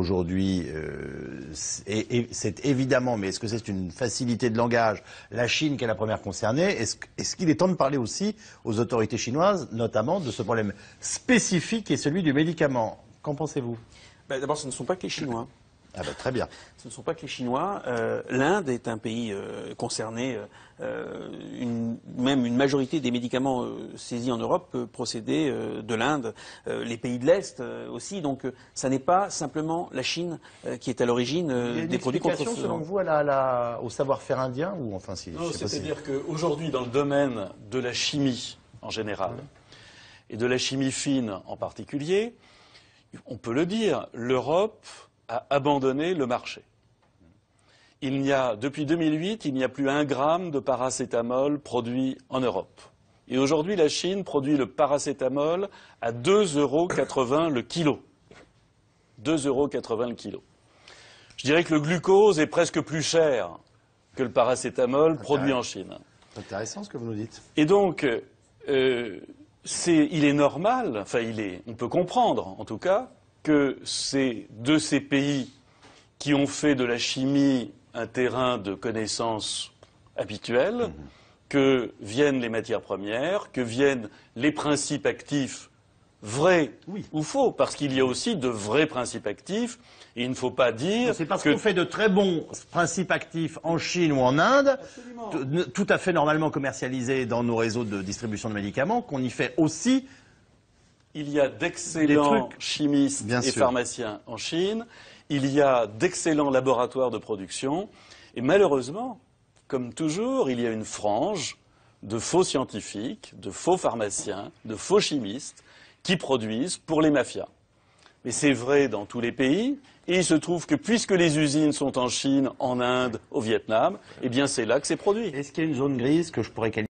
Aujourd'hui, et c'est évidemment, mais est-ce que c'est une facilité de langage, la Chine qui est la première concernée? Est-ce qu'il est temps de parler aussi aux autorités chinoises, notamment de ce problème spécifique qui est celui du médicament? Qu'en pensez-vous? D'abord, ce ne sont pas que les Chinois. Ah ben, très bien. Ce ne sont pas que les Chinois. L'Inde est un pays concerné. Même une majorité des médicaments saisis en Europe procédaient de l'Inde. Les pays de l'Est aussi. Donc, ça n'est pas simplement la Chine qui est à l'origine des produits contrefaisants. Selon vous, au savoir-faire indien ou enfin, si, non, c'est-à-dire qu'aujourd'hui, dans le domaine de la chimie en général et de la chimie fine en particulier, on peut le dire, l'Europe a abandonné le marché. Depuis 2008, il n'y a plus 1 gramme de paracétamol produit en Europe. Et aujourd'hui, la Chine produit le paracétamol à 2,80 € le kilo. 2,80 € le kilo. Je dirais que le glucose est presque plus cher que le paracétamol produit en Chine. C'est intéressant ce que vous nous dites. Et donc, il est normal, on peut comprendre en tout cas, que c'est de ces pays qui ont fait de la chimie un terrain de connaissances habituel, que viennent les matières premières, que viennent les principes actifs vrais ou faux, parce qu'il y a aussi de vrais principes actifs, et il ne faut pas dire c'est parce qu'on fait de très bons principes actifs en Chine ou en Inde, tout à fait normalement commercialisés dans nos réseaux de distribution de médicaments, qu'on y fait aussi. Il y a d'excellents chimistes et pharmaciens en Chine, il y a d'excellents laboratoires de production, et malheureusement, comme toujours, il y a une frange de faux scientifiques, de faux pharmaciens, de faux chimistes, qui produisent pour les mafias. Mais c'est vrai dans tous les pays, et il se trouve que puisque les usines sont en Chine, en Inde, au Vietnam, eh bien c'est là que c'est produit. Est-ce qu'il y a une zone grise que je pourrais qualifier